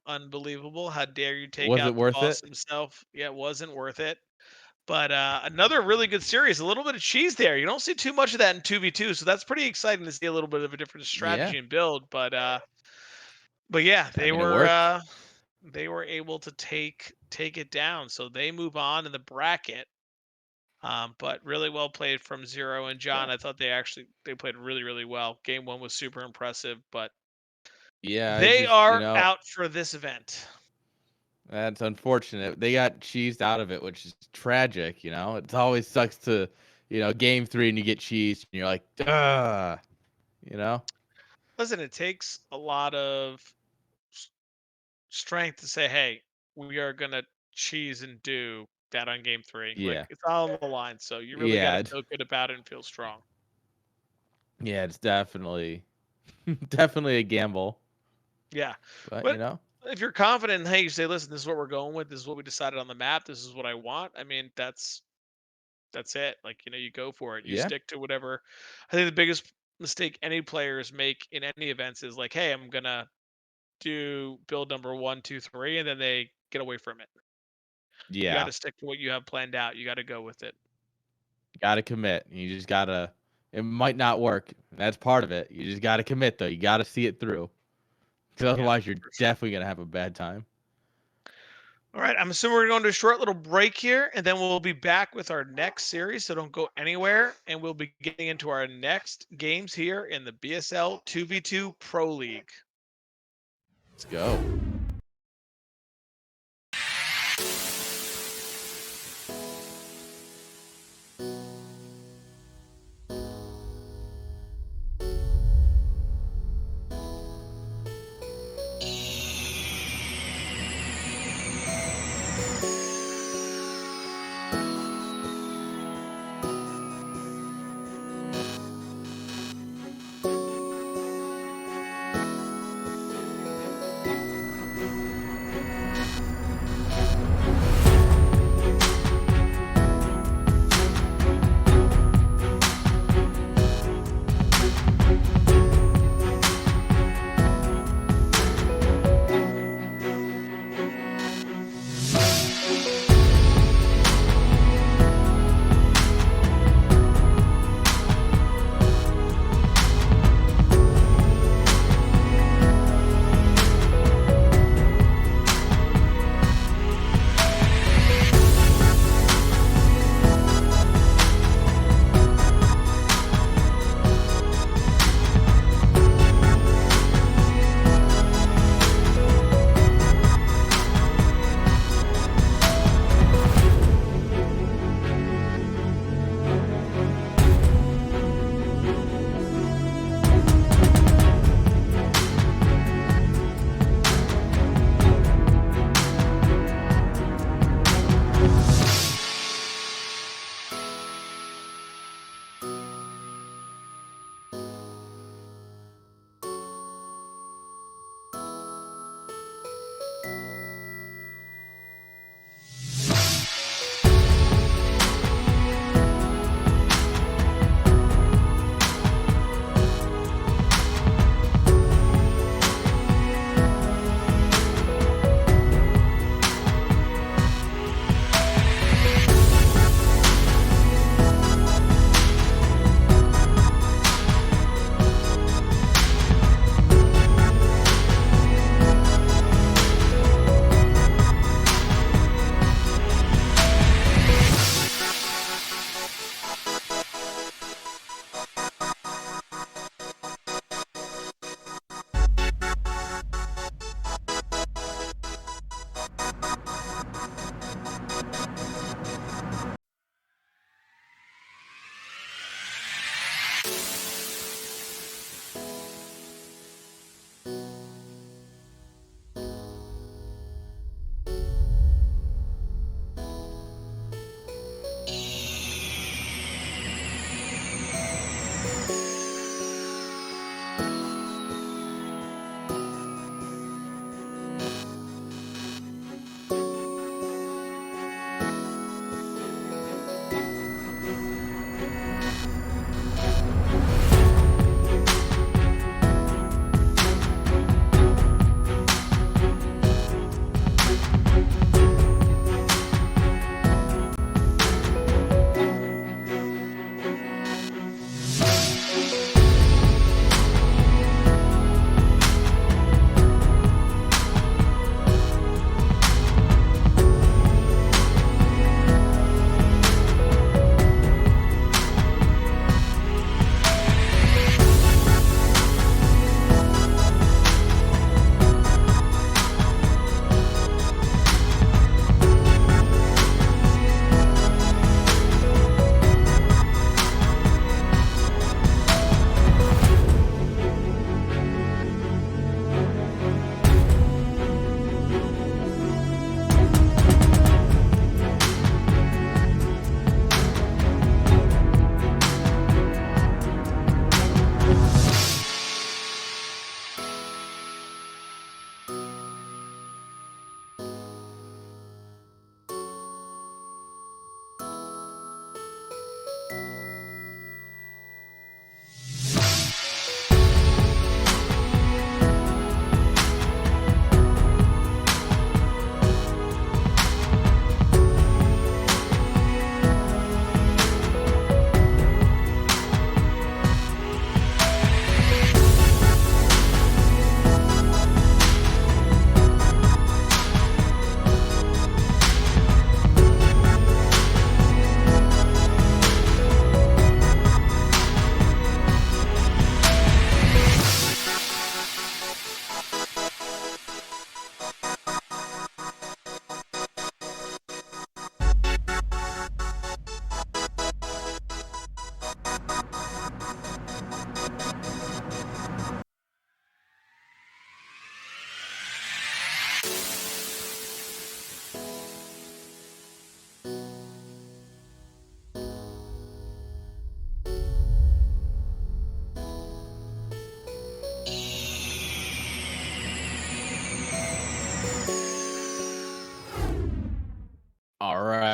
unbelievable. How dare you take Was it out the worth boss it? himself? Yeah, it wasn't worth it. But another really good series. A little bit of cheese there. You don't see too much of that in 2v2, so that's pretty exciting to see a little bit of a different Yeah. strategy and build. But yeah, I mean, it worked. they were able to take it down. So they move on in the bracket. But really well played from Zero and John. Yeah. I thought they played really, really well. Game one was super impressive, but Yeah, it's they just, are out for this event. that's unfortunate. They got cheesed out of it, which is tragic, you know? It always sucks to, game 3 and you get cheesed and you're like, "Duh," you know? Listen, it takes a lot of s- strength to say, "Hey, we are gonna cheese and do that on game three." Like Yeah. it's all on the line, so you really got Yeah, to feel good about it and feel strong. yeah, it's definitely definitely a gamble, Yeah, but, but if you're confident, hey, you say, "Listen, this is what we're going with. This is what we decided on the map. This is what I want." I mean, that's it. Like, you go for it. You yeah. stick to whatever. I think the biggest mistake any players make in any events is like, hey, I'm gonna do build number one, two, three, and then they get away from it. You got Yeah. to stick to what you have planned out. You got to go with it. Gotta commit. You just gotta it might not work. That's part of it. You just gotta commit, though. You gotta see it through, because Yeah, otherwise you're for sure. definitely gonna have a bad time. All right, I'm assuming we're going to a short little break here, and then we'll be back with our next series. So don't go anywhere, and we'll be getting into our next games here in the BSL 2v2 Pro League. Let's go.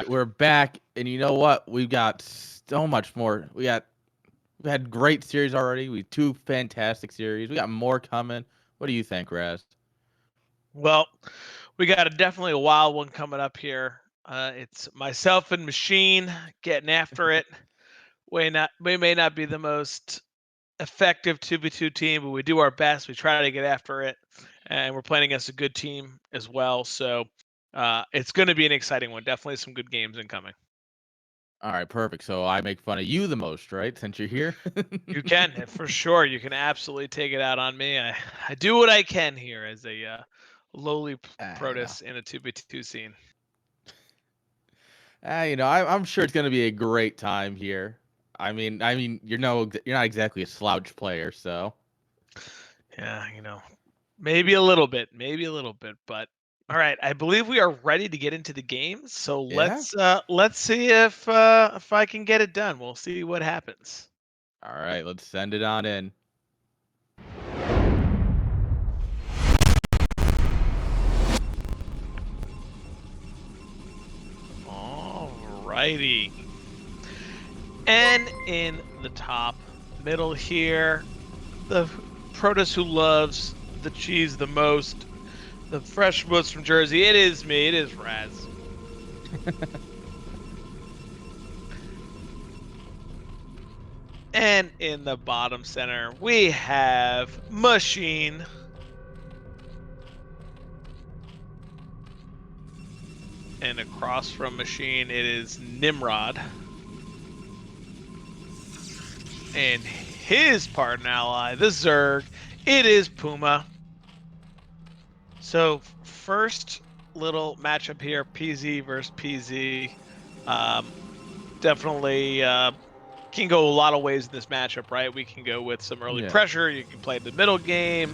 we're back, and you know what? We've got so much more. We've had great series already. We 2 fantastic series. We got more coming. What do you think, Razz? Well, we got definitely a wild one coming up here. It's myself and Machine getting after it. We may not be the most effective 2v2 team, but we do our best. We try to get after it, and we're playing against a good team as well. So it's going to be an exciting one. Definitely some good games incoming. All right, perfect. So I make fun of you the most, right? Since you're here. You can, for sure. You can absolutely take it out on me. I do what I can here as a lowly You know, Protus in a 2v2 scene. I'm sure it's gonna be a great time here. I mean, you're not exactly a slouch player, so Yeah, maybe a little bit, but all right, I believe we are ready to get into the game. So yeah. let's see if I can get it done. We'll see what happens. All right, let's send it on in. All righty. And in the top middle here, the Protus who loves the cheese the most, the fresh boots from Jersey. It is me. It is Razz. And in the bottom center, we have Machine. And across from Machine, it is Nimrod. And his partner ally, the Zerg, it is Puma. So first little matchup here, PZ versus PZ. Definitely can go a lot of ways in this matchup, right? We can go with some early pressure. You can play the middle game.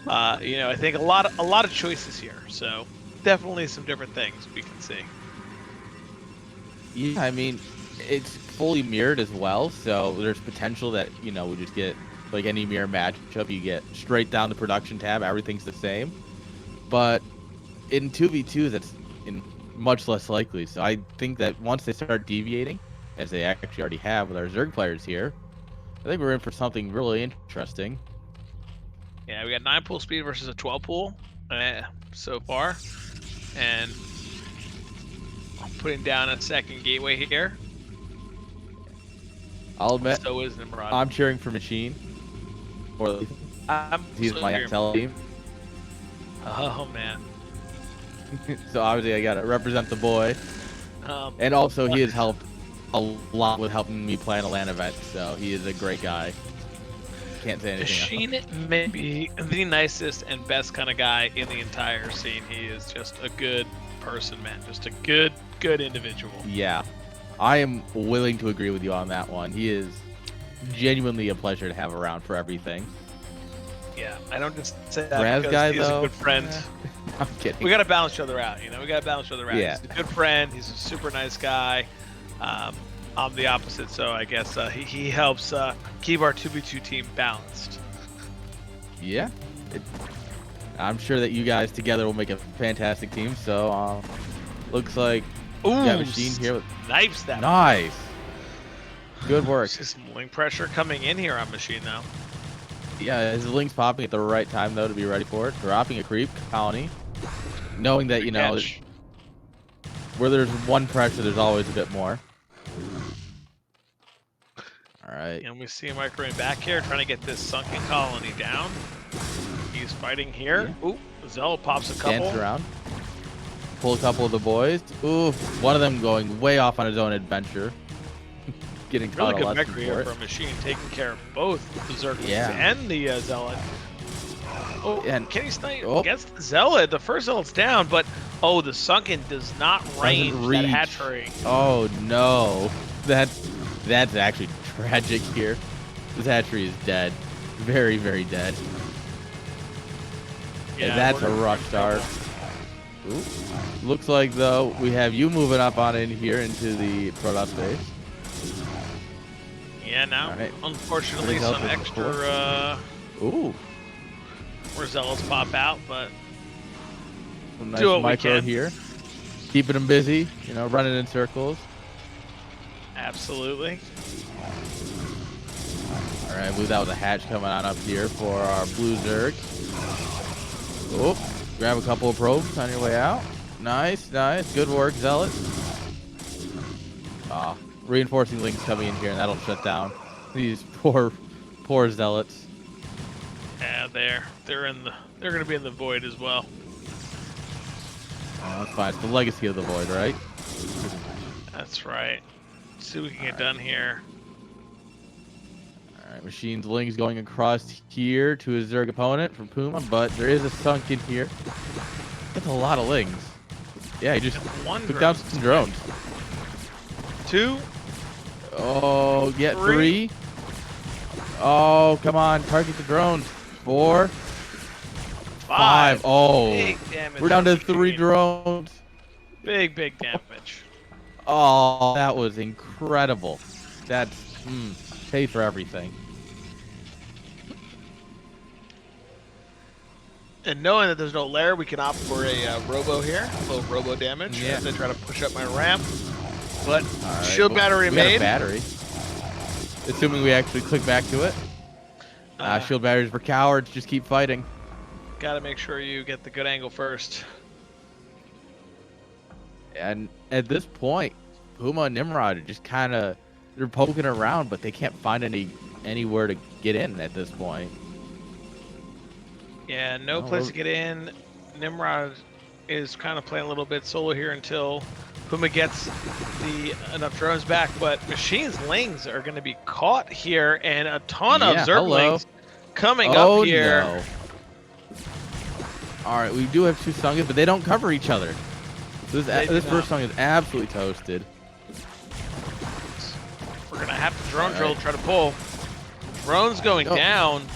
I think a lot of choices here. So definitely some different things we can see. Yeah, I mean, it's fully mirrored as well, so there's potential that we just get like any mirror matchup. You get straight down the production tab, everything's the same. But in 2v2, that's much less likely. So I think that once they start deviating, as they actually already have with our Zerg players here, I think we're in for something really interesting. Yeah, we got 9 pool speed versus a 12 pool so far. And I'm putting down a second gateway here. I'll admit, so is Nimrod. I'm cheering for Machine. Or he's my XL team. Oh, man. So obviously I got to represent the boy. And also he has helped a lot with helping me plan a LAN event, so he is a great guy. Can't say anything else. Machine may be the nicest and best kind of guy in the entire scene. He is just a good person, man. Just a good individual. Yeah. I am willing to agree with you on that one. He is genuinely a pleasure to have around for everything. Yeah, I don't just say that Razz because guy, he's though, a good friend. I'm kidding. We got to balance each other out, We got to balance each other out. Yeah. He's a good friend. He's a super nice guy. I'm the opposite, so I guess he helps keep our 2v2 team balanced. Yeah. I'm sure that you guys together will make a fantastic team, so looks like Ooh, we got Machine here. Snipes that. Nice. Good work. There's some link pressure coming in here on Machine now. Yeah, his link's popping at the right time, though, to be ready for it. Dropping a creep colony. Knowing that, where there's one pressure, there's always a bit more. All right. And we see Microwave back here trying to get this sunken colony down. He's fighting here. Yeah. Ooh, Zell pops a couple. Dance around. Pull a couple of the boys. Ooh, one of them going way off on his own adventure. Getting really good mech here for a Machine, taking care of both the Zerglings and the Zealot. Oh, and can he snipe against the Zealot? The first Zealot's down, but the Sunken does not range that hatchery. Oh no, that's actually tragic here. This hatchery is dead, very dead. Yeah, and that's a rough start. Ooh. Looks like though we have you moving up on in here into the Protoss base. Yeah, now unfortunately some extra more Zealots pop out, but some nice micro here. keeping them busy, you know, running in circles. Absolutely. All right, I believe that was a hatch coming on up here for our blue Zerg. Oh, grab a couple of probes on your way out. Nice, nice. Good work, Zealot. Reinforcing links coming in here, and that'll shut down these poor Zealots. Yeah, they're gonna be in the void as well. Oh, that's fine. It's the legacy of the void, right? That's right. Let's see what we can get done here. All right, Machine's Ling's going across here to his Zerg opponent from Puma, but there is a sunk in here. That's a lot of Lings. Yeah, he just took down some drones. 2. Oh, get 3. Oh, come on. Target the drones. 4. 5. Oh, big damage. we're down to 3 drones. Big damage. Oh, that was incredible. That's pay for everything. And knowing that there's no lair, we can opt for a robo here. A little robo damage as I try to push up my ramp. But right, shield battery we made. Got a battery. Assuming we actually click back to it. Shield batteries for cowards. Just keep fighting. Gotta make sure you get the good angle first. And at this point, Puma and Nimrod are just kind of they're poking around, but they can't find anywhere to get in at this point. Yeah, no place to get in. Nimrod is kind of playing a little bit solo here until Puma gets enough drones back, but Machine's Lings are going to be caught here, and a ton of Zerglings coming up here. No. All right, we do have 2 Sungas, but they don't cover each other. So this first song is absolutely toasted. We're going to have to drone drill to try to pull. Drones going down.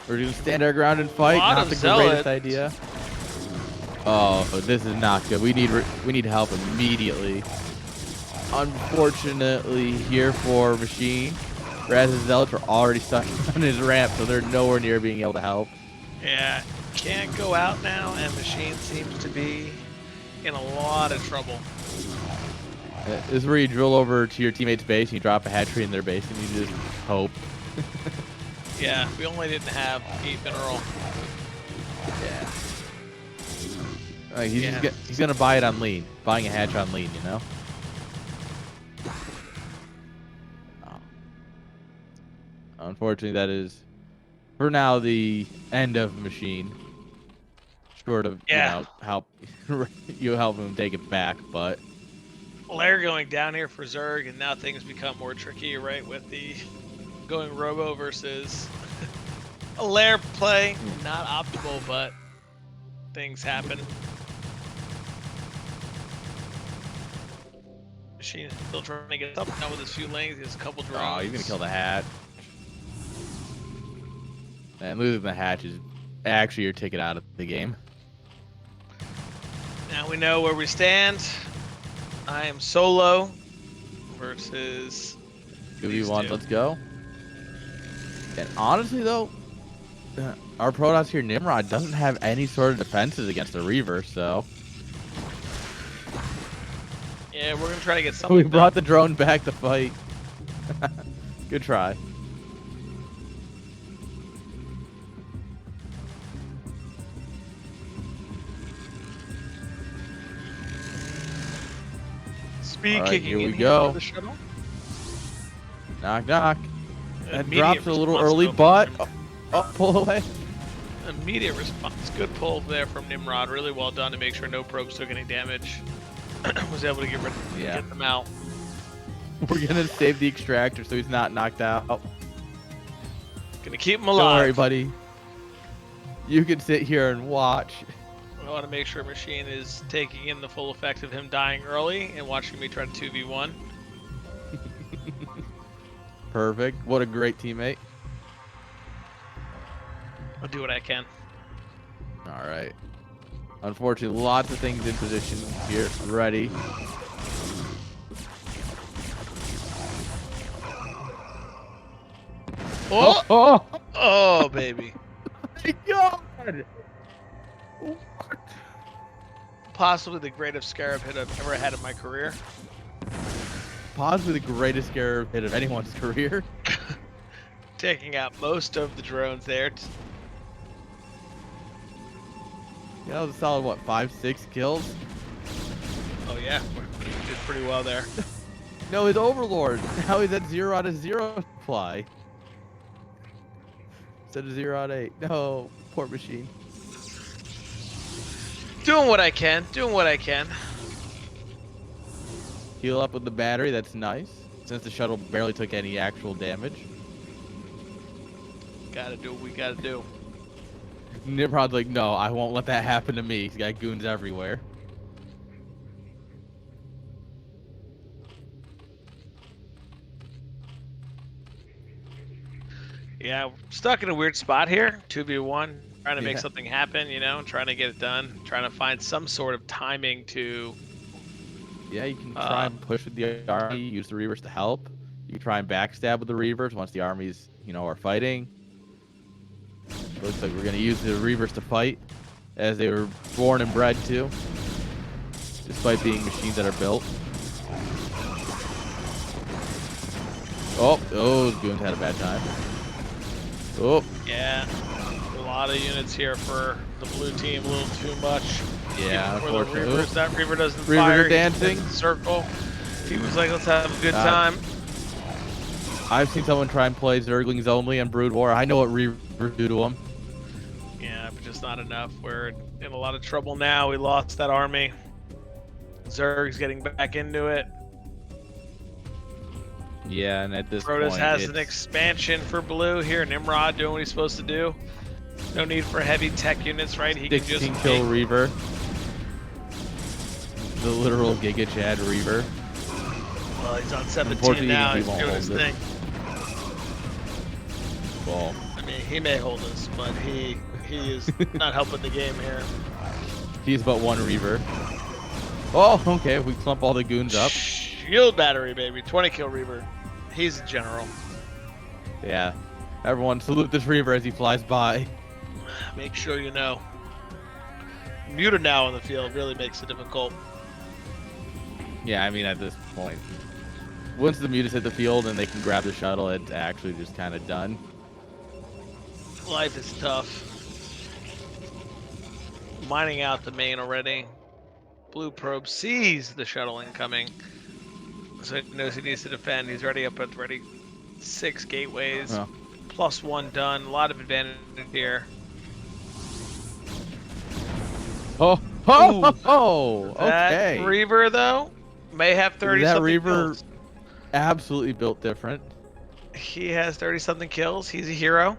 We're going to stand our ground and fight. Not the greatest idea. Oh, this is not good. We need help immediately. Unfortunately, here for Machine, Razz's Zealots are already stuck on his ramp, so they're nowhere near being able to help. Yeah, can't go out now, and Machine seems to be in a lot of trouble. This is where you drill over to your teammate's base and you drop a hatchery in their base and you just hope. Yeah, we only didn't have 8 mineral. Yeah. He's gonna buy it on lean. Buying a hatch on lean, you know? Unfortunately, that is, for now, the end of Machine. Short of, you know, help him take it back, but... Lair going down here for Zerg, and now things become more tricky, right? With the going Robo versus a Lair play. Not optimal, but things happen. Machine is still trying to get up now with his few lanes. He has a couple drones. Oh, he's going to kill the hatch. And losing the hatch is actually your ticket out of the game. Now we know where we stand. I am solo versus 2v1, let's go. And honestly, though, our Protoss here, Nimrod, doesn't have any sort of defenses against the Reaver, so... Yeah, we're going to try to get something We brought the drone back to fight. Good try. Speed right, kicking here in we go. The shuttle. Knock, knock. That Immediate drops a little response early, though but... from Oh, pull away. Immediate response. Good pull there from Nimrod. Really well done to make sure no probes took any damage. Was able to get them out. We're gonna save the extractor so he's not knocked out. Gonna keep him alive. Don't worry, buddy. You can sit here and watch. I want to make sure Machine is taking in the full effect of him dying early and watching me try to 2v1. Perfect. What a great teammate. I'll do what I can. All right. Unfortunately, lots of things in position here. Ready. Oh! Oh! Oh, baby. My God! possibly the greatest scarab hit I've ever had in my career. Possibly the greatest scarab hit of anyone's career. Taking out most of the drones there. Yeah, that was a solid, what, 5-6 kills? Oh yeah, we did pretty well there. No, his Overlord. Now he's at 0 out of 0 supply. Instead of 0 out of 8. No, poor machine. Doing what I can. Doing what I can. Heal up with the battery. That's nice. Since the shuttle barely took any actual damage. Gotta do what we gotta do. Nimrod's like, no, I won't let that happen to me. He's got goons everywhere. Yeah, stuck in a weird spot here. 2v1, trying to make Yeah. something happen, you know, trying to get it done, trying to find some sort of timing to. Yeah, you can try and push with the army, use the Reavers to help. You can try and backstab with the Reavers once the armies, you know, are fighting. Looks like we're going to use the Reavers to fight, as they were born and bred to, despite being machines that are built. Oh, those goons had a bad time. Oh. Yeah, a lot of units here for the blue team, a little too much. Yeah, for the unfortunately. Reavers. That Reaver doesn't Reavers fire. are dancing. Circle. He was like, let's have a good time. I've seen someone try and play Zerglings only and Brood War. I know what Reavers do to them. Yeah, but just not enough. We're in a lot of trouble now. We lost that army. Zerg's getting back into it. Yeah, and at this Protoss point, has an expansion for blue here. Nimrod doing what he's supposed to do. No need for heavy tech units, right? He can just 16 kill Reaver. The literal Giga Chad Reaver. Well, he's on 17 Unfortunately, now. he He's won't doing his hold it. thing. Well, I mean, he may hold us, but he is not helping the game here. he's but one Reaver. Oh, okay. We clump all the goons up. Shield battery, baby. 20 kill Reaver. He's a general. Yeah. Everyone salute this Reaver as he flies by. Make sure you know. Muted now on the field really makes it difficult. Yeah, I mean, at this point, once the mutas hit the field and they can grab the shuttle, it's actually just kind of done. Life is tough. Mining out the main already. Blue probe sees the shuttle incoming. So he knows he needs to defend. He's already up at ready 6 gateways. Oh. +1 done. A lot of advantage here. Oh, okay. That Reaver, though, may have 30 that something Reaver kills. absolutely built different. He has 30 something kills. He's a hero.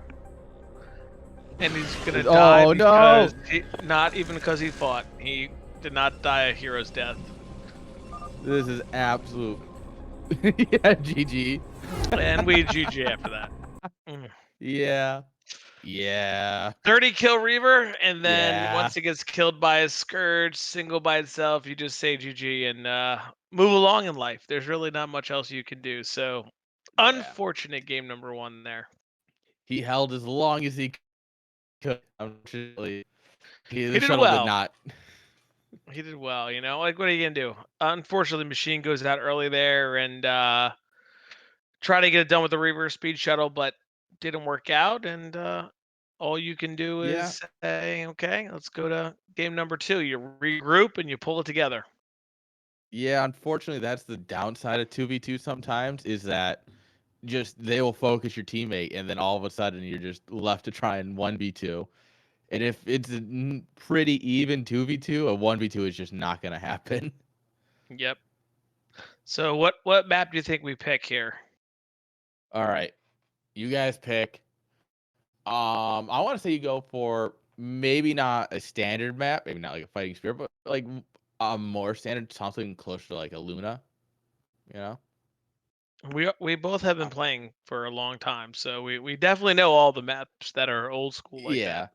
And he's gonna Oh, die no. because not even because he fought. He did not die a hero's death. This is absolute. Yeah, GG. And we GG after that. Yeah. Yeah. 30 kill Reaver, and then Yeah. once it gets killed by a Scourge, single by itself, you just say GG and move along in life. There's really not much else you can do. So, Yeah. unfortunate game number 1 there. He held as long as he could. Unfortunately, the did shuttle well. did not. He did well, you know. Like, what are you gonna do? Unfortunately, machine goes out early there and try to get it done with the Reaver speed shuttle, but didn't work out. And all you can do is say, okay, let's go to game number 2. You regroup and you pull it together. Yeah, unfortunately, that's the downside of 2v2 sometimes, is that just they will focus your teammate, and then all of a sudden you're just left to try and 1v2. And if it's a pretty even 2v2, a 1v2 is just not going to happen. Yep. So what map do you think we pick here? All right. You guys pick. I want to say you go for maybe not a standard map, maybe not like a fighting spear, but like more standard, something closer to like a Luna, you know? We both have been playing for a long time, so we definitely know all the maps that are old school like that.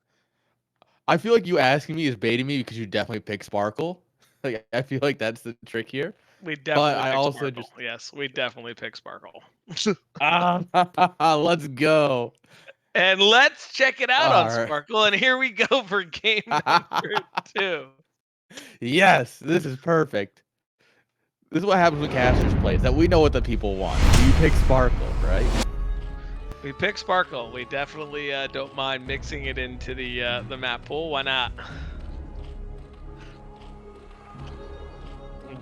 I feel like you asking me is baiting me because you definitely pick Sparkle. Like I feel like that's the trick here. We definitely pick also Sparkle. Yes, we definitely pick Sparkle. Let's go. And let's check it out on All right. Sparkle. And here we go for game number 2. Yes, this is perfect. This is what happens when casters play, is that we know what the people want. You pick Sparkle, right? We pick Sparkle. We definitely don't mind mixing it into the map pool. Why not?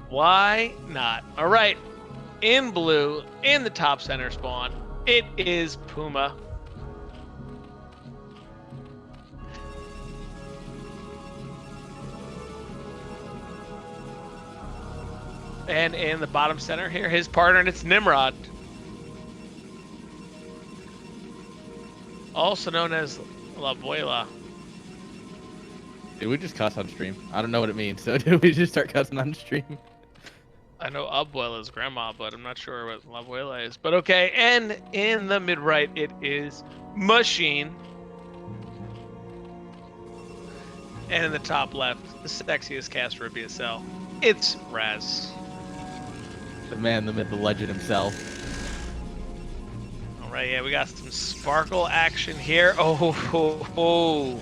Why not? All right. In blue, in the top center spawn, it is Puma. And in the bottom center here, his partner, and it's Nimrod. Also known as La Abuela. Did we just cuss on stream? I don't know what it means, so did we just start cussing on stream? I know Abuela is grandma, but I'm not sure what La Abuela is. But okay, and in the mid right, it is Machine. And in the top left, the sexiest caster of BSL, it's Razz. The man, the myth, the legend himself. All right, yeah, we got some Sparkle action here. Oh.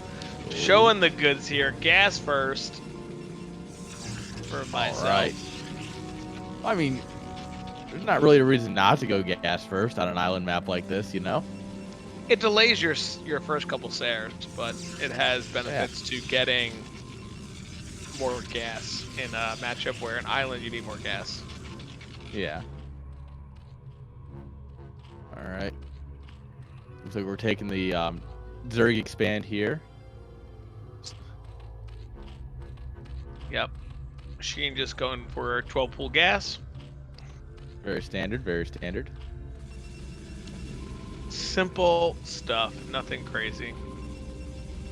Showing the goods here. Gas first for myself. All right. I mean, there's not really a reason not to go gas first on an island map like this, you know? It delays your first couple sares, but it has benefits to getting more gas in a matchup where an island you need more gas. Yeah. All right. Looks like we're taking the Zerg expand here. Yep. Machine just going for 12 pool gas. Very standard, very standard. Simple stuff, nothing crazy.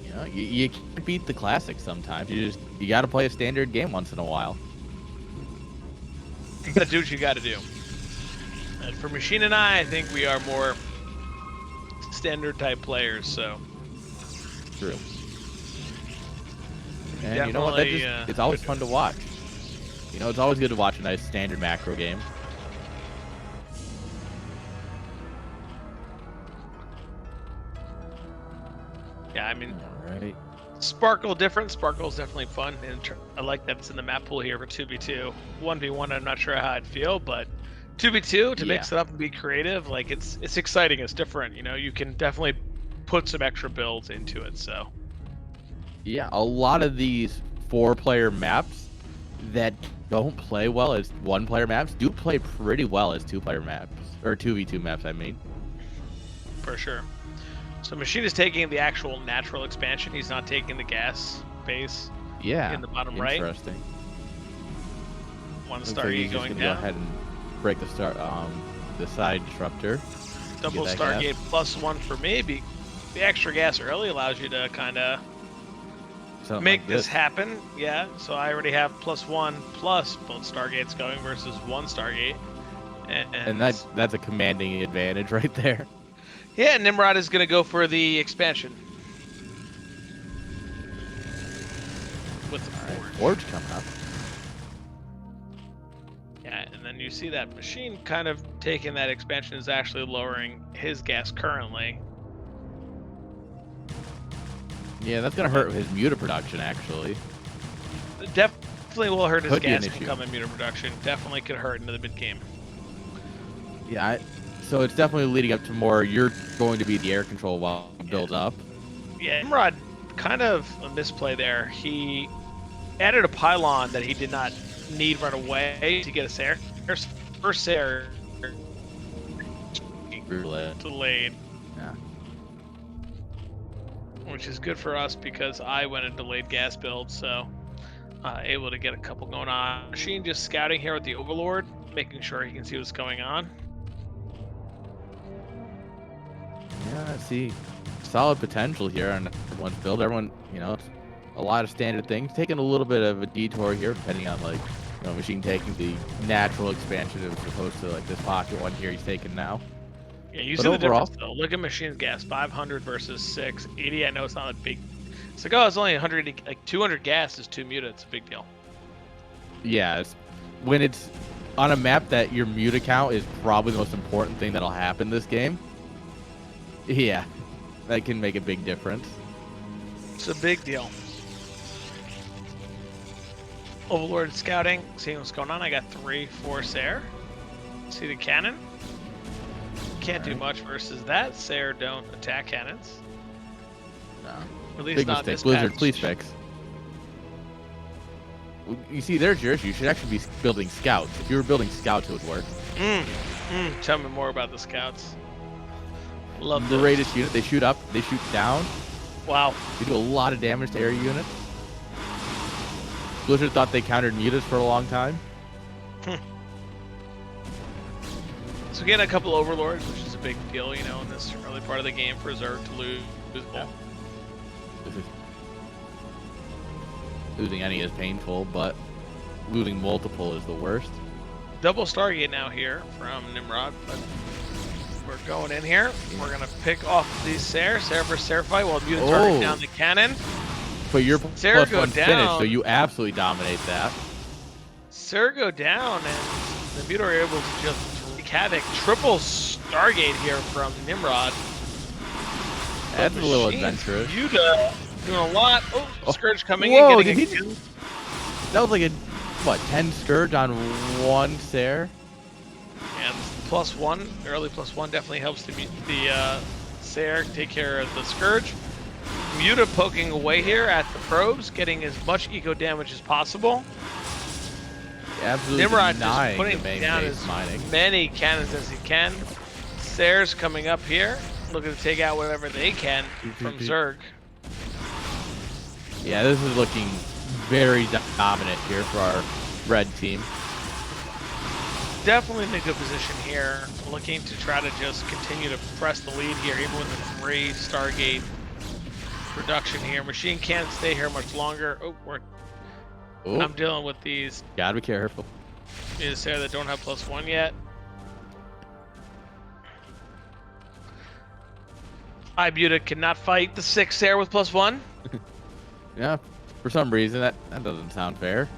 You know, you can't beat the classics sometimes. You got to play a standard game once in a while. You gotta do what you gotta do. And for Machine and I think we are more standard type players, so. True. And you know what? It's always fun to watch. You know, it's always good to watch a nice standard macro game. Yeah, I mean, all right. Sparkle different. Sparkle's definitely fun, and I like that it's in the map pool here for 2v2. 1v1, I'm not sure how I'd feel, but 2v2 to mix it up and be creative, like it's exciting. It's different. You know, you can definitely put some extra builds into it. So. Yeah, a lot of these 4-player maps that don't play well as 1-player maps do play pretty well as 2-player maps, or 2v2 maps, I mean. For sure. So Machine is taking the actual natural expansion. He's not taking the gas base. Yeah. In the bottom right. Interesting. One Stargate going down. Go ahead and break the the side disruptor. Double Stargate +1 for me. The extra gas early allows you to kind of make like this happen. Yeah. So I already have +1 plus both Stargates going versus 1 Stargate. And that's a commanding advantage right there. Yeah, Nimrod is going to go for the expansion. With the Forge coming up. Yeah, and then you see that Machine kind of taking that expansion is actually lowering his gas currently. Yeah, that's going to hurt his muta production, actually. It definitely will hurt his gas income and muta production. Definitely could hurt into the mid-game. Yeah, so it's definitely leading up to more, you're going to be the air control while it builds up. Yeah, Nimrod, kind of a misplay there. He added a pylon that he did not need right away to get a Sair. First Sair delayed. Yeah. Which is good for us because I went and delayed gas build, so able to get a couple going on. Machine just scouting here with the Overlord, making sure he can see what's going on. Yeah, I see solid potential here on everyone's build. Everyone, you know, a lot of standard things. Taking a little bit of a detour here, depending on, like, you know, Machine taking the natural expansion as opposed to, like, this pocket one here he's taking now. Yeah, you see the difference, though. Look at Machine's gas, 500 versus 680. I know it's not a big... It's like, oh, it's only 100, like 200 gas is 2 muta. It's a big deal. Yeah, when it's on a map that your muta count is probably the most important thing that'll happen this game. Yeah, that can make a big difference. It's a big deal. Overlord scouting, seeing what's going on. I got 3, 4 Sair. See the cannon. Can't do much versus that. Sair don't attack cannons. No. At least Big not mistake. this Blizzard, patch. please fix. You see, there's your issue. You should actually be building scouts. If you were building scouts, it would work. Tell me more about the scouts. Love The those. greatest unit. They shoot up. They shoot down. Wow. They do a lot of damage to air units. Blizzard thought they countered mutas for a long time. So getting a couple overlords, which is a big deal, you know, in this early part of the game for Zerg to lose. Yeah. Losing any is painful, but losing multiple is the worst. Double Stargate now here from Nimrod, but we're going in here. We're gonna pick off these Sair for Sair fight while Muta target down the cannon. But you're Sair plus go one down. finish, so you absolutely dominate that. Sair go down, and the Muta are able to just wreak havoc. Triple Stargate here from Nimrod. That's a little adventurous. Muta doing a lot. Oh, Scourge coming Whoa, in, getting a did he kill. That was like a, what, 10 Scourge on one Sair? And +1, early +1 definitely helps the Sair take care of the Scourge. Muta poking away here at the probes, getting as much eco damage as possible. Absolutely Nimrod denying just putting the main down base as mining. many cannons as he can. Sair's coming up here, looking to take out whatever they can from Zerg. Yeah, this is looking very dominant here for our red team. Definitely in a good position here, looking to try to just continue to press the lead here, even with the 3 Stargate production here. Machine can't stay here much longer. I'm dealing with these Gotta be careful. units there that don't have +1 yet. Muta cannot fight the 6 Sair with +1. Yeah, for some reason that doesn't sound fair.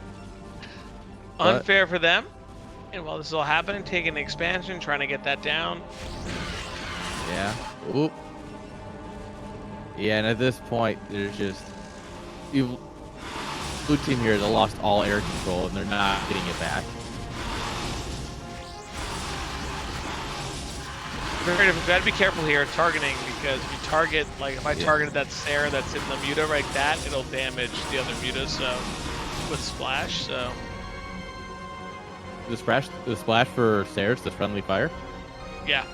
Unfair for them. And while this is all happening, taking the expansion, trying to get that down. Yeah. Oop. Yeah, and at this point, there's just blue team here has lost all air control, and they're not getting it back. Gotta be careful here targeting, because if you target, like if I targeted that Sair that's in the Muta like that, it'll damage the other Mutas. So with splash, so The splash for Sairs, the friendly fire. yeah.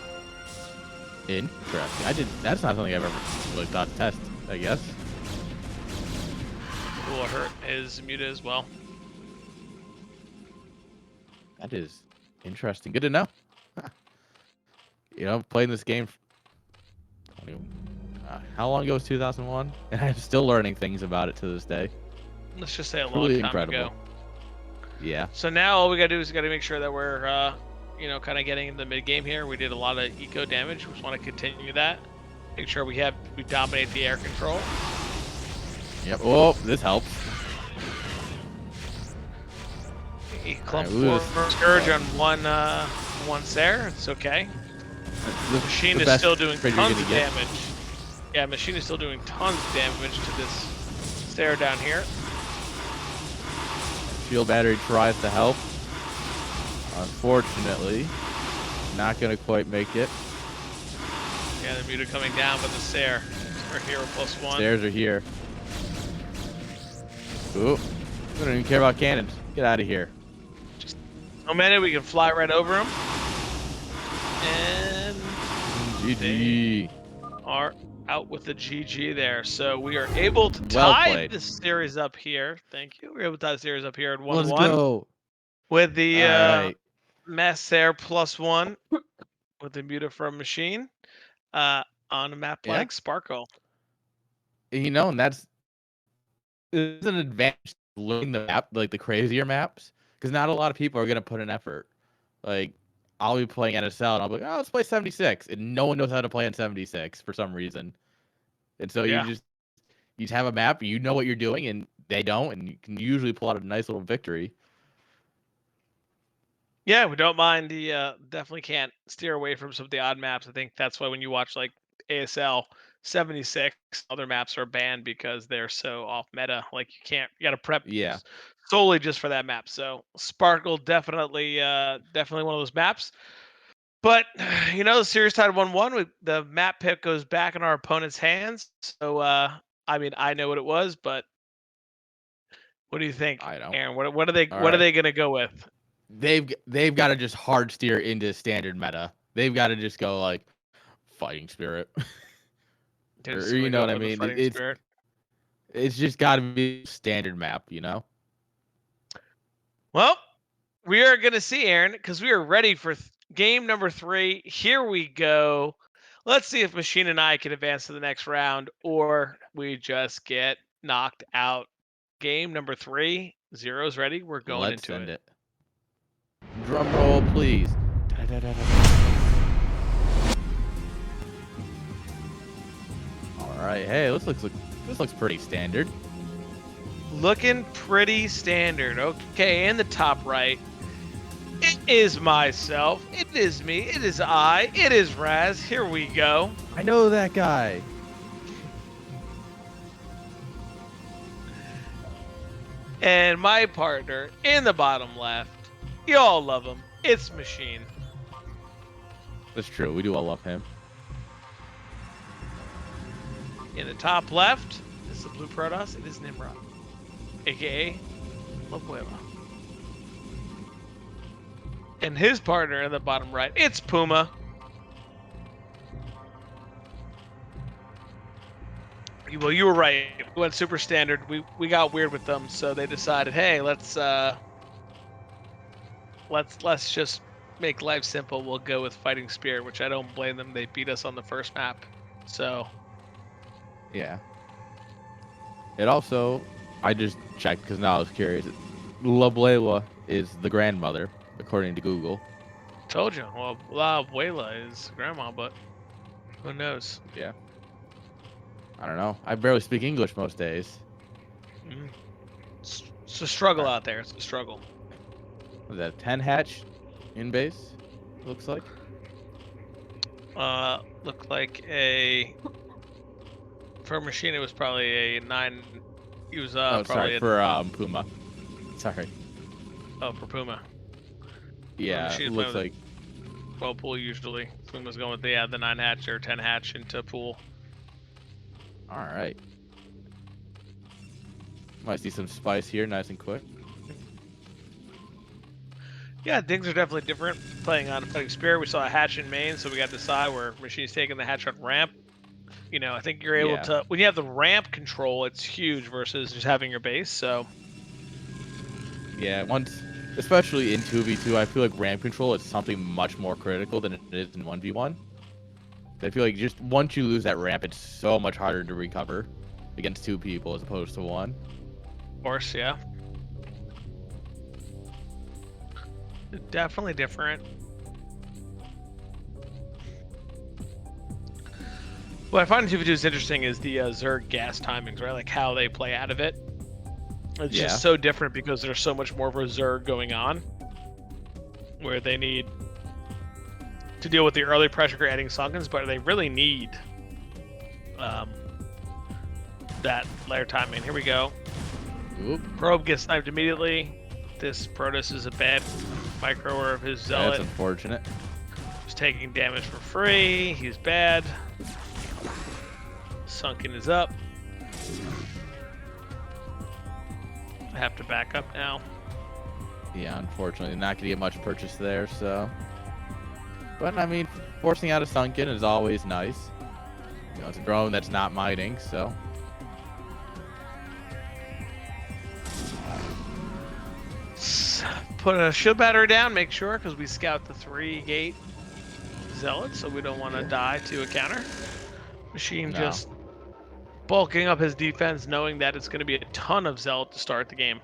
Interesting. That's not something I've ever really thought to test, I guess. Will hurt his Muta as well. That is interesting. Good to know. You know, playing this game. How long ago was 2001? And I'm still learning things about it to this day. Let's just say a long Truly time incredible. ago. Yeah. So now all we gotta do is gotta make sure that we're, you know, kind of getting in the mid game here. We did a lot of eco damage. We just want to continue that. Make sure we dominate the air control. Yep. Oh, this helps. He clumped Alright, for Scourge on one Sair. It's okay. The Machine is best still doing trade you're tons gonna of get. damage. Yeah, Machine is still doing tons of damage to this Sair down here. Shield battery tries to help. Unfortunately, not gonna quite make it. Yeah, the Muta coming down, but the Sair are here with +1. Stairs are here. Ooh, we don't even care about cannons. Get out of here. No minute, we can fly right over them. And GG. are out with the GG there. So we are able to Well tie played. this series up here. Thank you. We're able to tie the series up here at 1-1. Let's go. With the All right. Mass Sair +1 with the Muta from Machine on a map Yeah. like Sparkle. You know, and it's an advantage learning the map, like the crazier maps, because not a lot of people are gonna put an effort. Like, I'll be playing NSL and I'll be like, oh, let's play 76, and no one knows how to play in 76 for some reason. And so Yeah. you just have a map, you know what you're doing, and they don't, and you can usually pull out a nice little victory. Yeah, we don't mind. The definitely can't steer away from some of the odd maps. I think that's why when you watch like ASL 76, other maps are banned because they're so off meta. Like you got to prep Yeah. solely just for that map. So Sparkle definitely definitely one of those maps. But the series tied 1-1. The map pick goes back in our opponent's hands. So I mean, I know what it was, but what do you think, I don't. Aaron? What are they All what are right. they gonna go with? They've got to just hard steer into standard meta. They've got to just go like fighting spirit, They're or just gonna you know go what I with the mean. fighting spirit. It's just got to be standard map, you know. Well, we are gonna see, Aaron, because we are ready for game number 3. Here we go. Let's see if Machine and I can advance to the next round, or we just get knocked out. Game number 3. Zero's ready. We're going Let's into send it. it. Drum roll, please. All right. Hey, this looks pretty standard. Looking pretty standard. Okay, in the top right, it is myself. It is me. It is I. It is Razz. Here we go. I know that guy. And my partner in the bottom left. Y'all love him. It's Machine. That's true. We do all love him. In the top left is the blue Protoss. It is Nimrod, aka La Puebla. And his partner in the bottom right, it's Puma. Well, you were right. We went super standard. We got weird with them, so they decided, hey, let's just make life simple. We'll go with Fighting Spirit, which I don't blame them. They beat us on the first map, so Yeah. It also, I just checked because now I was curious. La Abuela is the grandmother, according to Google. told you. Well, La Abuela is grandma, but who knows? Yeah. I don't know. I barely speak English most days. It's a struggle out there. It's a struggle. Was that a 10 hatch in base? Looks like. Looked like a for a Machine. It was probably a 9. He was Oh, probably sorry, for Puma. Sorry. for Puma. Yeah, Machine it is looks playing like. well pool usually. Puma's going with the 9 hatch or 10 hatch into pool. All right. Might see some spice here, nice and quick. Yeah, things are definitely different. Playing on Fighting Spirit, we saw a hatch in main, so we got to decide where Machine's taking the hatch on ramp. I think you're able to when you have the ramp control, it's huge versus just having your base. So Yeah, especially in 2v2, I feel like ramp control is something much more critical than it is in 1v1. I feel like just once you lose that ramp, it's so much harder to recover against 2 people as opposed to 1. of course, yeah, definitely different. What I find in 2v2 is interesting is the Zerg gas timings, right? Like how they play out of it. It's just so different because there's so much more of a Zerg going on, where they need to deal with the early pressure adding Sunkens, but they really need that layer timing. Here we go. Oop. Probe gets sniped immediately. This Protoss is a bad microer of his Zealot. That's unfortunate. He's taking damage for free. He's bad. Sunken is up. I have to back up now. Yeah, unfortunately, not gonna get much purchase there. So, but I mean, forcing out a sunken is always nice. It's a drone that's not mining, so. Put a shield battery down, make sure, because we scout the 3-gate Zealot, so we don't want to die to a counter. Machine just bulking up his defense, knowing that it's going to be a ton of Zealot to start the game.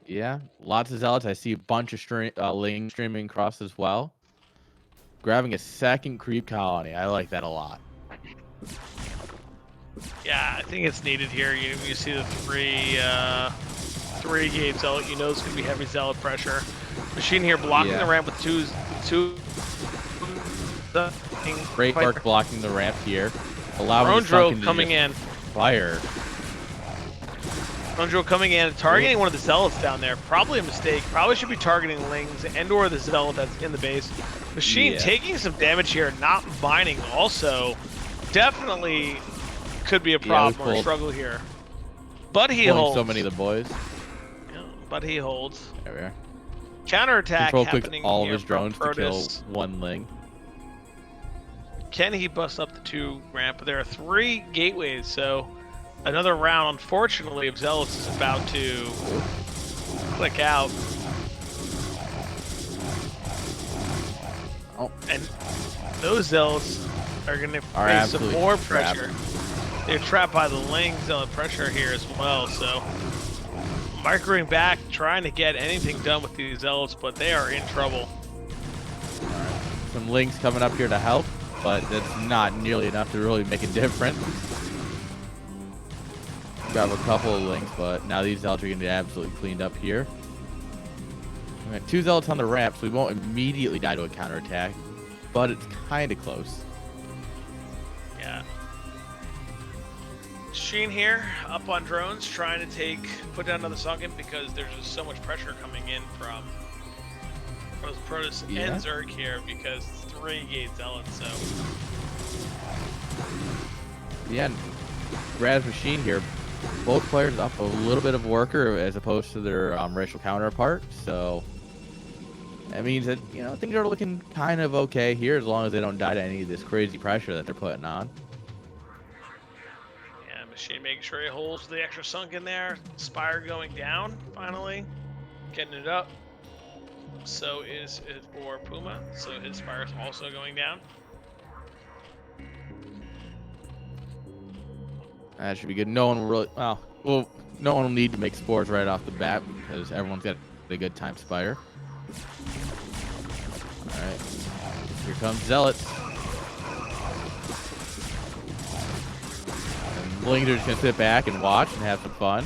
Yeah, lots of Zealots. I see a bunch of Ling streaming across as well. Grabbing a second creep colony. I like that a lot. Yeah, I think it's needed here. You see the 3-gate Zealot, it's going to be heavy Zealot pressure. Machine here blocking the ramp with two. Great work blocking the ramp here. Allowing drone the Sunken drove coming in. Fire. Undrill coming in, targeting one of the zealots down there. Probably a mistake. Probably should be targeting Lings and/or the zealot that's in the base. Machine taking some damage here, not mining also. Definitely could be a problem or a struggle here. But he holds. So many of the boys. Yeah, but he holds. There we are. Counterattack happening all of here his drones from to kill Protoss. one Ling. Can he bust up the 2 ramp? There are 3 gateways, so another round, unfortunately, of Zealots is about to click out. Oh. And those Zealots are going to face some more pressure. They're trapped by the Ling Zealot pressure here as well, so microing back, trying to get anything done with these Zealots, but they are in trouble. Some Lings coming up here to help, but that's not nearly enough to really make a difference. Grab a couple of Lings, but now these Zealots are going to be absolutely cleaned up here. We got 2 Zealots on the ramp, so we won't immediately die to a counterattack, but it's kind of close. Yeah. Sheen here, up on drones, trying to put down another sunken because there's just so much pressure coming in from Protoss and Zerg here because 3 gate zealots, so. Yeah, Razz Machine here. Both players up a little bit of worker as opposed to their racial counterpart, so that means that, you know, things are looking kind of okay here as long as they don't die to any of this crazy pressure that they're putting on. Yeah, Machine making sure he holds the extra sunk in there. Spire going down, finally. Getting it up. So is it for Puma, so his Spire is also going down. That should be good. No one will really, well, no one will need to make spores right off the bat because everyone's got a good time Spire. All right, here comes Zealots. And Lings are just gonna sit back and watch and have some fun.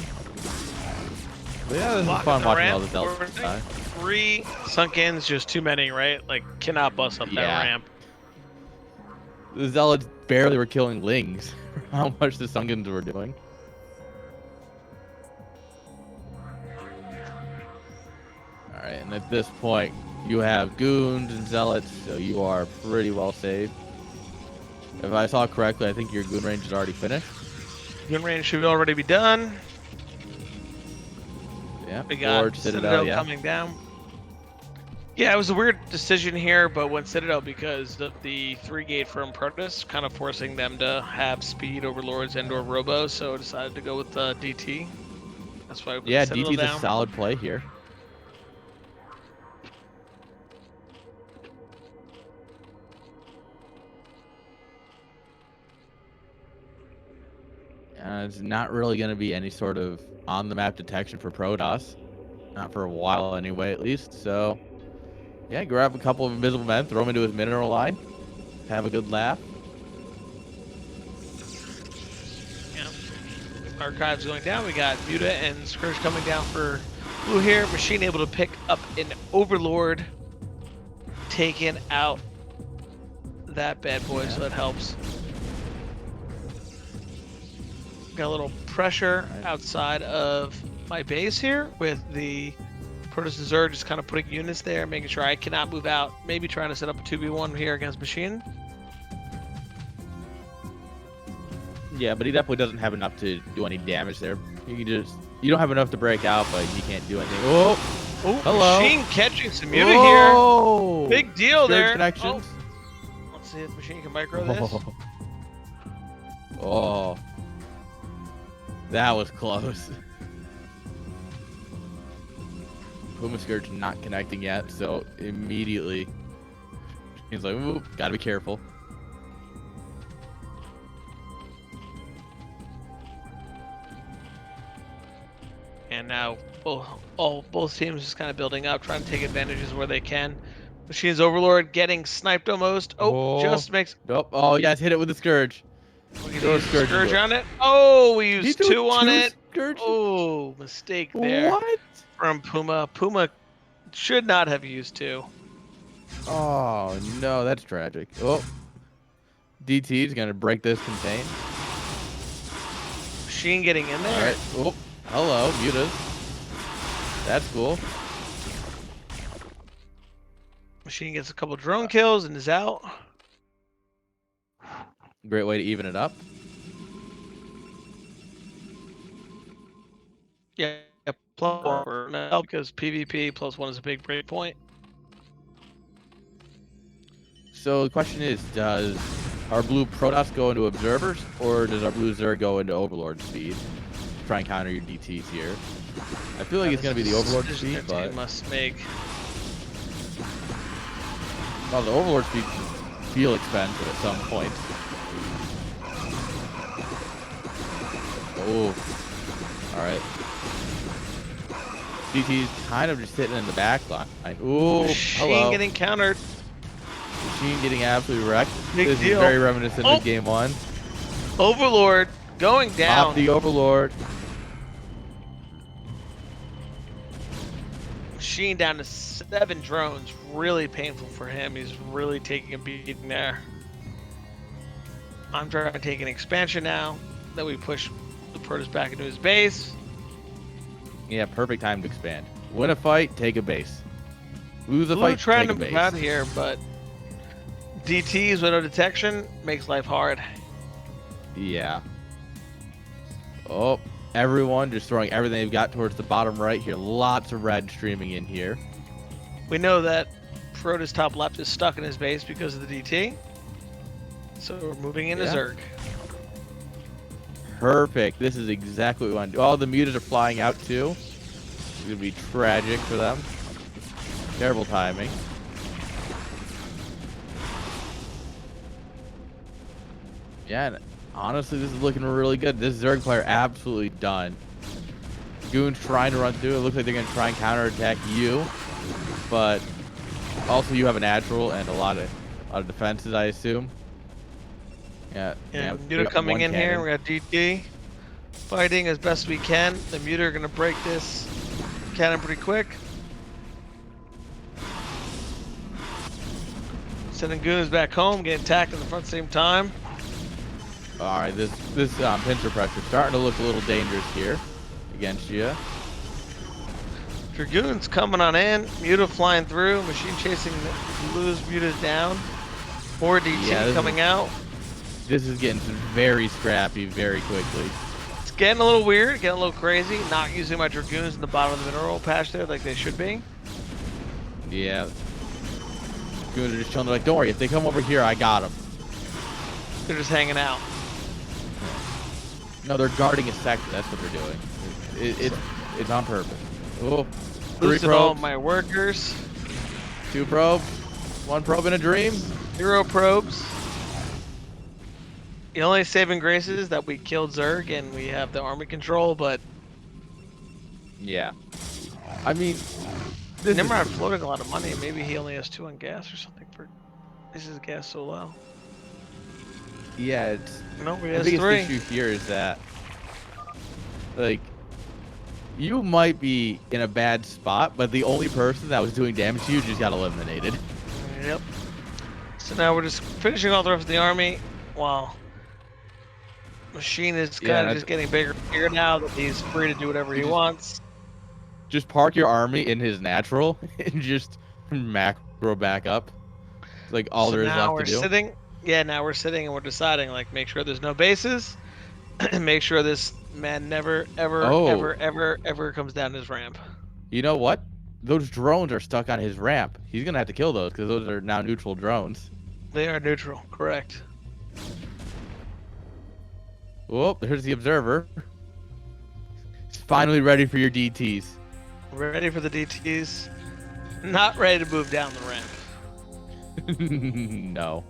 But yeah, this is fun watching all the Zealots die. 3 sunk-ins, just too many, right? Like, cannot bust up that ramp. The Zealots barely were killing Lings. How much the Sunkins were doing. Alright, and at this point, you have Goons and Zealots, so you are pretty well saved. If I saw correctly, I think your Goon range is already finished. Goon range should already be done. Yeah, we got Citadel coming down. Yeah, it was a weird decision here, but went Citadel because of the 3 gate from Protoss, kind of forcing them to have speed overlords and/or robos. So I decided to go with DT. That's why. I put DT's down. A solid play here. It's not really going to be any sort of on-the-map detection for Protoss, not for a while anyway, at least. So. Yeah, grab a couple of invisible men, throw them into his mineral line, have a good laugh. Yeah. Archives going down. We got Muta and Scourge coming down for blue here. Machine able to pick up an Overlord, taking out that bad boy, so that helps. Got a little pressure outside of my base here with the Protoss and Zerg just kind of putting units there, making sure I cannot move out. Maybe trying to set up a 2v1 here against Machine. Yeah, but he definitely doesn't have enough to do any damage there. You don't have enough to break out, but he can't do anything. Oh, hello. Machine catching some Muta here. Big deal there. Connections. Oh. Let's see if Machine can micro this. Oh, that was close. Puma Scourge not connecting yet, so immediately he's like, ooh, gotta be careful. And now both teams just kind of building up, trying to take advantages where they can. Machine's Overlord getting sniped almost. Just makes. Nope. Oh, yes, hit it with the Scourge. Scourge on it. Oh, we used 2 on it. Scourges? Oh, mistake there. What? From Puma. Puma should not have used 2. Oh, no, that's tragic. Oh. DT is going to break this contain. Machine getting in there. All right. Oh. Hello, mutas. That's cool. Machine gets a couple drone kills and is out. Great way to even it up. Yeah, +1 for now because PvP +1 is a big break point. So the question is, does our blue Protoss go into observers, or does our blue Zerg go into Overlord speed? Try and counter your DTs here. I feel like it's going to be the Overlord speed, but must make. well, the Overlord speed feel expensive at some point. Oh, all right. DT's kind of just sitting in the back line. Ooh, Machine hello. getting countered. Machine getting absolutely wrecked. Big This deal. is very reminiscent of game 1. Overlord going down. Pop the Overlord. Machine down to 7 drones. Really painful for him. He's really taking a beating there. I'm trying to take an expansion now. Then we push the Protoss back into his base. Yeah, perfect time to expand. Win a fight, take a base. Lose a Blue fight, trying take a to base. move out here, but DTs with no detection makes life hard. Yeah. Oh, everyone just throwing everything they've got towards the bottom right here. Lots of red streaming in here. We know that Protoss top left is stuck in his base because of the DT. So we're moving into Yeah. Zerg. Perfect. This is exactly what we want to do. Oh, the mutas are flying out too. It's going to be tragic for them. Terrible timing. Yeah, and honestly, this is looking really good. This Zerg player absolutely done. Goon's trying to run through. It looks like they're going to try and counterattack you. But also you have a natural and a lot of defenses, I assume. Yeah. And we Muta got coming one in here. cannon. We got DT fighting as best we can. The Muta are going to break this cannon pretty quick. Sending goons back home, getting attacked in the front same time. All right, this pincer pressure starting to look a little dangerous here against you. Dragoons coming on in. Muta flying through. Machine chasing blues. Muta's down. More DT Yeah, coming out. This is getting very scrappy very quickly. It's getting a little weird, getting a little crazy. Not using my Dragoons in the bottom of the mineral patch there like they should be. Yeah. Goons are just chilling. They're like, don't worry, if they come over here, I got them. They're just hanging out. No, they're guarding a sector. That's what they're doing. It's on purpose. Oh, 3 Boosted all probes, my workers. 2 probes, 1 probe in a dream. 0 probes. The only saving grace is that we killed Zerg and we have the army control, but Yeah. I mean, this Nimrod is, floating a lot of money. Maybe he only has 2 on gas or something. For this is gas so low. yeah, it's No, he the has biggest 3. issue here is that, like, you might be in a bad spot, but the only person that was doing damage to you just got eliminated. Yep. So now we're just finishing all the rest of the army. While Machine is kind of just getting bigger and bigger now that he's free to do whatever he wants. Just park your army in his natural and just macro back up. It's like all there is now left we're to do. sitting. Yeah, now we're sitting and we're deciding, like, make sure there's no bases, and make sure this man never, ever, Oh. ever comes down his ramp. You know what? Those drones are stuck on his ramp. He's gonna have to kill those because those are now neutral drones. They are neutral, correct. Oh, here's the observer. He's finally ready for your DTs. Ready for the DTs. Not ready to move down the ramp. No.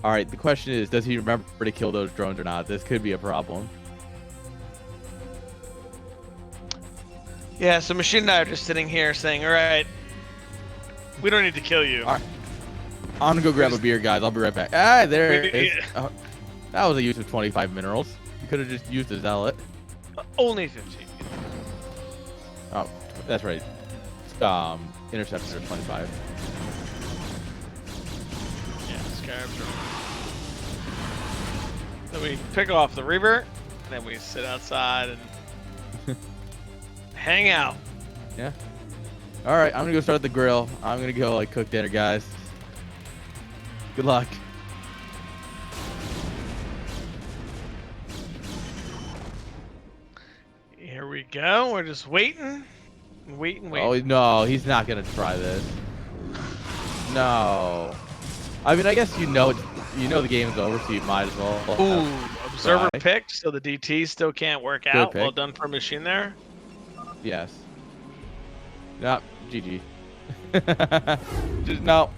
All right, the question is, does he remember to kill those drones or not? This could be a problem. Yeah, so Machine and I are just sitting here saying, all right, we don't need to kill you. All right. I'm gonna go grab a beer, guys. I'll be right back. Ah, there it is. Oh, that was a use of 25 minerals. You could have just used a zealot. Only 15. Oh, that's right. Interceptors are 25. Yeah, Scarabs are. Then we pick off the Reaver, and then we sit outside and hang out. Yeah. All right, I'm gonna go start the grill. I'm gonna go like cook dinner, guys. Good luck. Here we go. We're just waiting. Waiting. Oh no, he's not gonna try this. No. I mean, I guess you know the game's over, so you might as well. Ooh, observer try. picked, so the DT still can't work out. Well done for machine there. Yes. Nope. GG. Just no.